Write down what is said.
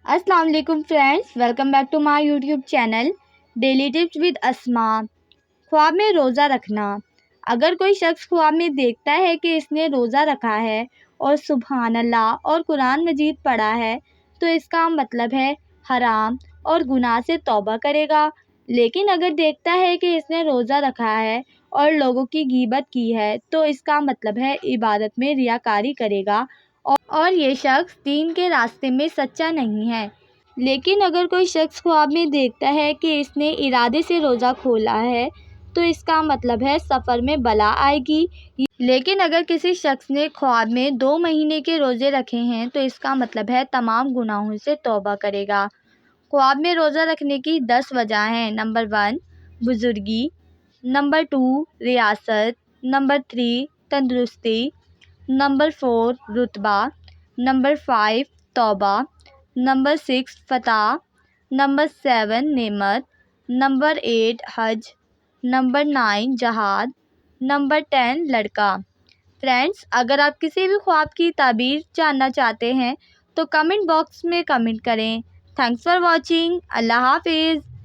السلام علیکم friends, welcome back to my YouTube channel daily tips with Asma. خواب میں روزہ رکھنا۔ اگر کوئی شخص خواب میں دیکھتا ہے کہ اس نے روزہ رکھا ہے اور سبحان اللہ اور قرآن مجید پڑھا ہے تو اس کا مطلب ہے حرام اور گناہ سے توبہ کرے گا۔ لیکن اگر دیکھتا ہے کہ اس نے روزہ رکھا ہے اور لوگوں کی غیبت کی ہے تو اس کا مطلب ہے عبادت میں ریاکاری کرے گا اور یہ شخص دین کے راستے میں سچا نہیں ہے۔ لیکن اگر کوئی شخص خواب میں دیکھتا ہے کہ اس نے ارادے سے روزہ کھولا ہے تو اس کا مطلب ہے سفر میں بلا آئے گی۔ لیکن اگر کسی شخص نے خواب میں 2 مہینے کے روزے رکھے ہیں تو اس کا مطلب ہے تمام گناہوں سے توبہ کرے گا۔ خواب میں روزہ رکھنے کی 10 وجہ ہیں۔ نمبر 1 بزرگی، نمبر 2 ریاست، نمبر 3 تندرستی، نمبر 4 رتبہ، نمبر 5 توبہ، نمبر 6 فتح، نمبر 7 نعمت، نمبر 8 حج، نمبر 9 جہاد، نمبر 10 لڑکا۔ فرینڈس، اگر آپ کسی بھی خواب کی تعبیر جاننا چاہتے ہیں تو کمنٹ باکس میں کمنٹ کریں۔ Thanks for watching. اللہ حافظ۔